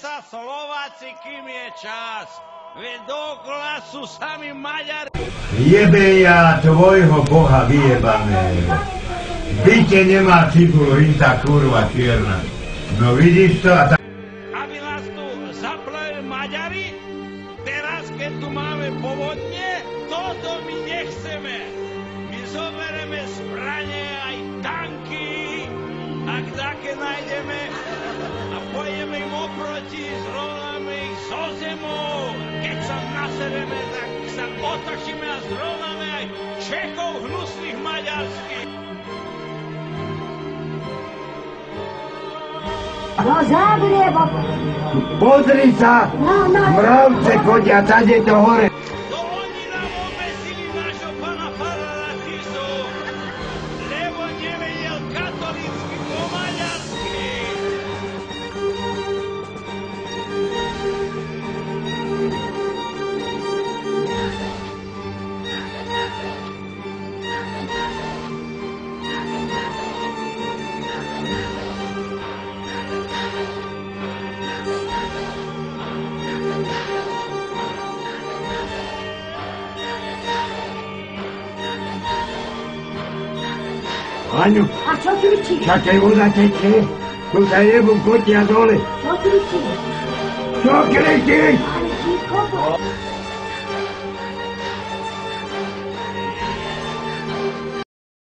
sa Slováci, kým je čas. Veď dookola sú sami Maďari. Jebe ja tvojho boha vyjebaného. V byte nemá cibulu, tá kurva čierna. No vidíš to a tak... Aby nás tu zaplali Maďari, teraz keď tu máme povodne, toto my nechceme. My zobereme zbrane aj tanky, ak také nájdeme, a pôjdeme im oproti, zrovnáme ich zo zemou. Keď sa nasereme, tak sa otočíme a zrovnáme aj Čechov hnusných maďarských. No zagrieva. Pozri sa, mravce chodia tade to hore. To oni nám obesili nášho pána farára Tiso, lebo nevedel katolícky po maďarsky. Aňu, A čo kričíš? čakaj, voda teče. Tu sa jebu kotia dole. Čo kričíš? Čo kričíš? Ale ticho.